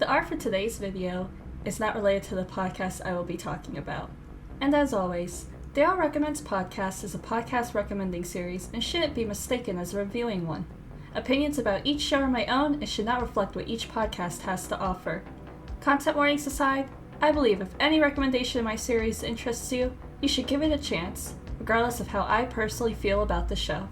art for today's video is not related to the podcast I will be talking about. And as always, Daryl Recommends Podcast is a podcast recommending series and shouldn't be mistaken as a reviewing one. Opinions about each show are my own and should not reflect what each podcast has to offer. Content warnings aside, I believe if any recommendation in my series interests you, you should give it a chance, regardless of how I personally feel about the show.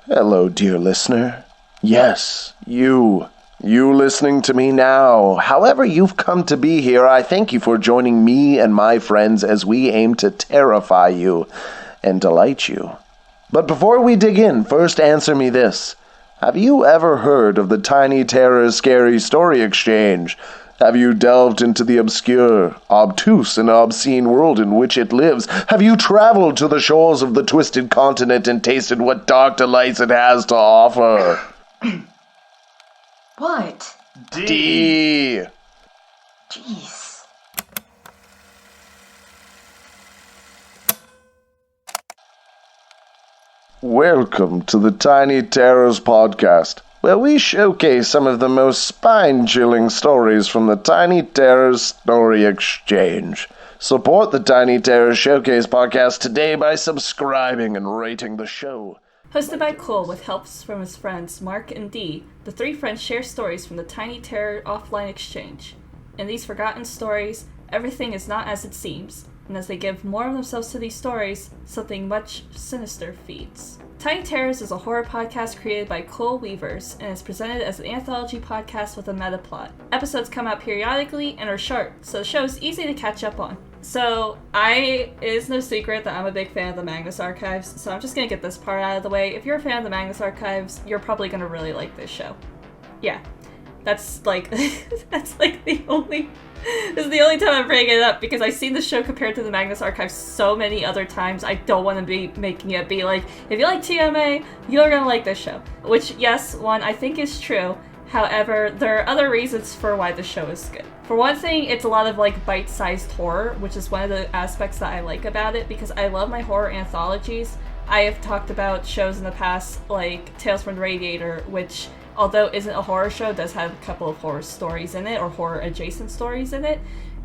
Hello, dear listener. Yes, you listening to me now. However you've come to be here, I thank you for joining me and my friends as we aim to terrify you and delight you. But before we dig in, first answer me this. Have you ever heard of the Tiny Terror's Scary Story Exchange? Have you delved into the obscure, obtuse, and obscene world in which it lives? Have you traveled to the shores of the twisted continent and tasted what dark delights it has to offer? What? D. Jeez. Welcome to the Tiny Terrors Podcast, where we showcase some of the most spine-chilling stories from the Tiny Terrors Story Exchange. Support the Tiny Terrors Showcase Podcast today by subscribing and rating the show. Hosted by Cole with helps from his friends Mark and Dee, the three friends share stories from the Tiny Terror Offline Exchange. In these forgotten stories, everything is not as it seems, and as they give more of themselves to these stories, something much sinister feeds. Tiny Terrors is a horror podcast created by Cole Weavers and is presented as an anthology podcast with a meta plot. Episodes come out periodically and are short, so the show is easy to catch up on. So, it is no secret that I'm a big fan of the Magnus Archives, so I'm just gonna get this part out of the way. If you're a fan of the Magnus Archives, you're probably gonna really like this show. Yeah. That's like, this is the only time I'm bringing it up, because I've seen the show compared to the Magnus Archives so many other times. I don't want to be making it be like, if you like TMA, you're gonna like this show. Which, yes, I think is true. However, there are other reasons for why the show is good. For one thing, it's a lot of bite-sized horror, which is one of the aspects that I like about it, because I love my horror anthologies. I have talked about shows in the past like Tales from the Radiator, which, although isn't a horror show, does have a couple of horror stories in it, or horror-adjacent stories in it.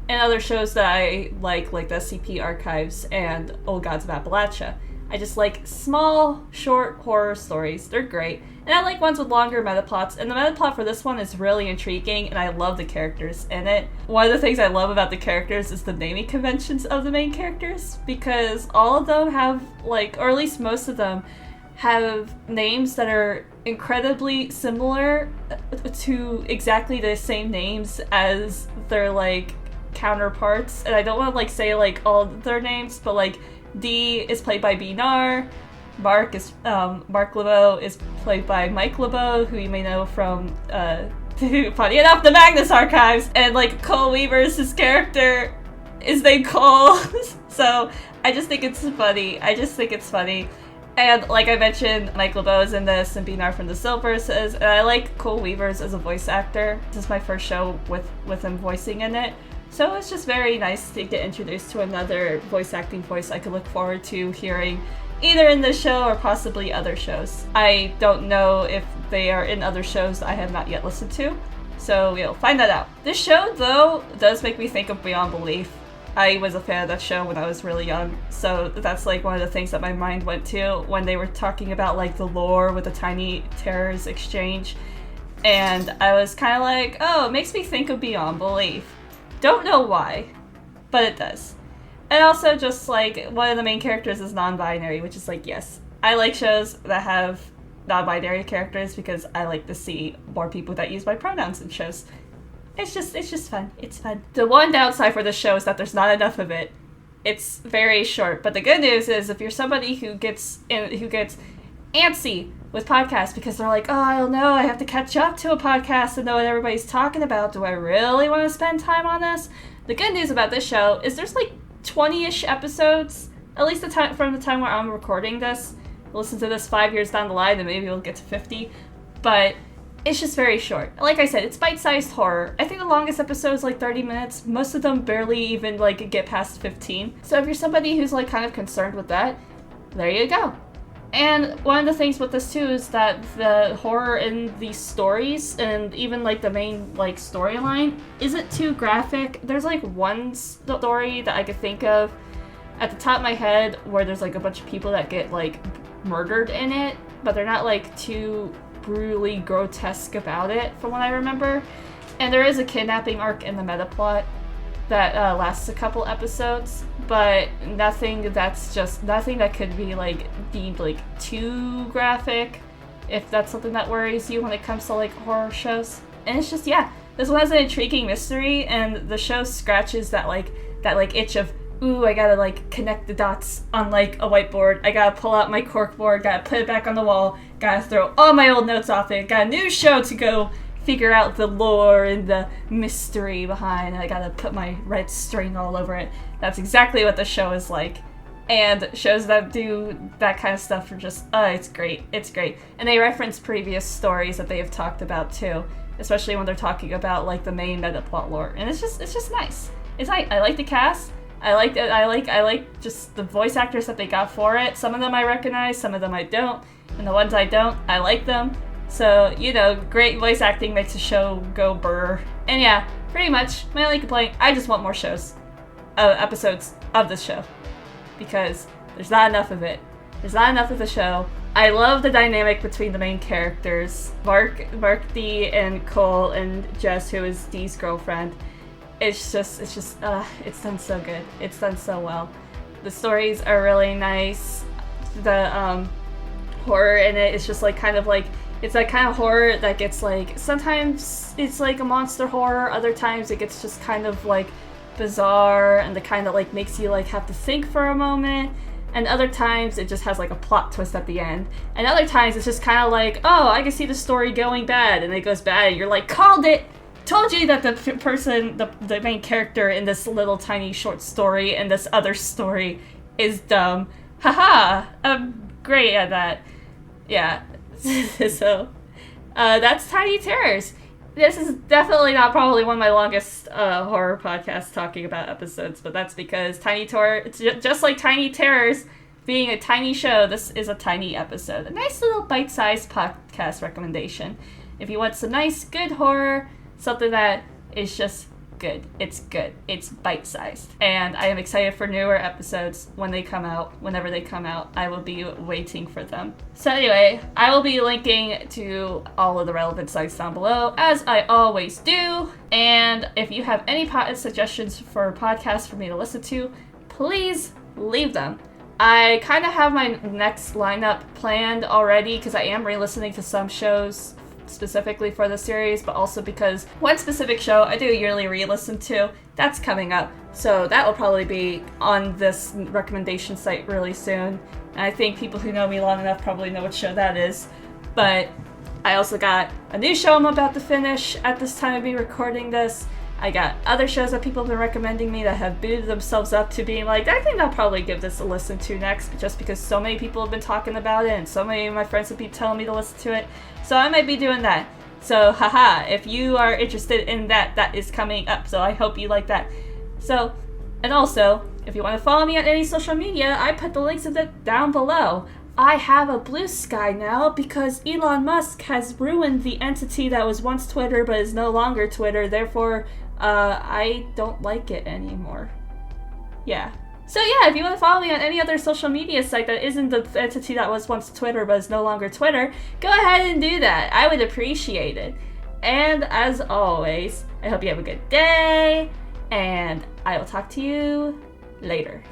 And other shows that I like the SCP Archives and Old Gods of Appalachia. I just like small, short horror stories. They're great. And I like ones with longer metaplots, and the metaplot for this one is really intriguing, and I love the characters in it. One of the things I love about the characters is the naming conventions of the main characters, because all of them have, or at least most of them, have names that are incredibly similar to exactly the same names as their, counterparts. And I don't want to, say, all of their names, but, D is played by Binar, Mark LeBeau is played by Mike LeBeau, who you may know from, funny enough, the Magnus Archives, and, Cole Weavers, his character is named Cole. So, I just think it's funny. And like I mentioned, Mike LeBeau is in this, and Binar from the Silverses, and I like Cole Weavers as a voice actor. This is my first show with him voicing in it. So it's just very nice to get introduced to another voice acting voice I could look forward to hearing either in this show or possibly other shows. I don't know if they are in other shows that I have not yet listened to, so we'll find that out. This show, though, does make me think of Beyond Belief. I was a fan of that show when I was really young, so that's one of the things that my mind went to when they were talking about the lore with the Tiny Terrors Exchange, and I was kind of oh, it makes me think of Beyond Belief. Don't know why, but it does. And also just one of the main characters is non-binary, which is yes, I like shows that have non-binary characters because I like to see more people that use my pronouns in shows. It's just fun. It's fun. The one downside for the show is that there's not enough of it. It's very short, but the good news is if you're somebody who gets antsy with podcasts because they're oh, I don't know, I have to catch up to a podcast and know what everybody's talking about. Do I really want to spend time on this? The good news about this show is there's 20-ish episodes, at least from the time where I'm recording this. I'll listen to this 5 years down the line and maybe we'll get to 50, but it's just very short. Like I said, it's bite-sized horror. I think the longest episode is 30 minutes. Most of them barely even get past 15. So if you're somebody who's kind of concerned with that, there you go. And one of the things with this too is that the horror in these stories and even like the main like storyline isn't too graphic. There's like one story that I could think of at the top of my head where there's like a bunch of people that get like murdered in it, but they're not like too brutally grotesque about it from what I remember. And there is a kidnapping arc in the meta plot that lasts a couple episodes, but nothing that could be like deemed like too graphic, if that's something that worries you when it comes to like horror shows. And it's just, yeah, this one has an intriguing mystery, and the show scratches that itch of, ooh, I gotta like connect the dots on like a whiteboard, I gotta pull out my corkboard, gotta put it back on the wall, gotta throw all my old notes off it, got a new show to go figure out the lore and the mystery behind, and I gotta put my red string all over it. That's exactly what the show is like. And shows that do that kind of stuff are just, it's great. It's great. And they reference previous stories that they have talked about too, especially when they're talking about like the main meta plot lore. And it's just nice. It's nice. I like the cast. I like just the voice actors that they got for it. Some of them I recognize, some of them I don't. And the ones I don't, I like them. So, you know, great voice acting makes a show go burr. And yeah, pretty much, my only complaint, I just want more episodes of this show. Because there's not enough of it. There's not enough of the show. I love the dynamic between the main characters, Mark D, and Cole, and Jess, who is Dee's girlfriend. It's done so good. It's done so well. The stories are really nice. The horror in it is just like kind of like, it's that kind of horror that gets like, sometimes it's like a monster horror, other times it gets just kind of like bizarre and the kind that like makes you like have to think for a moment, and other times it just has like a plot twist at the end, and other times it's just kind of like, oh, I can see the story going bad, and it goes bad and you're like, called it, told you that the main character in this little tiny short story and this other story is dumb. Haha, I'm great at that. Yeah. So, that's Tiny Terrors. This is definitely not probably one of my longest horror podcasts talking about episodes, but that's because Tiny Terror, it's just like Tiny Terrors being a tiny show, this is a tiny episode. A nice little bite-sized podcast recommendation. If you want some nice, good horror, something that is just good. It's good. It's bite-sized. And I am excited for newer episodes when they come out. Whenever they come out, I will be waiting for them. So anyway, I will be linking to all of the relevant sites down below, as I always do. And if you have any suggestions for podcasts for me to listen to, please leave them. I kind of have my next lineup planned already, because I am re-listening to some shows specifically for the series, but also because one specific show I do yearly re-listen to, that's coming up. So that will probably be on this recommendation site really soon. And I think people who know me long enough probably know what show that is. But I also got a new show I'm about to finish at this time of me recording this. I got other shows that people have been recommending me that have booted themselves up to being like, I think I'll probably give this a listen to next, just because so many people have been talking about it and so many of my friends have been telling me to listen to it. So I might be doing that. So, haha, if you are interested in that, that is coming up. So I hope you like that. So, and also, if you want to follow me on any social media, I put the links of it down below. I have a Blue Sky now because Elon Musk has ruined the entity that was once Twitter but is no longer Twitter. Therefore, I don't like it anymore. Yeah. So yeah, if you want to follow me on any other social media site that isn't the entity that was once Twitter but is no longer Twitter, go ahead and do that. I would appreciate it. And as always, I hope you have a good day, and I will talk to you later.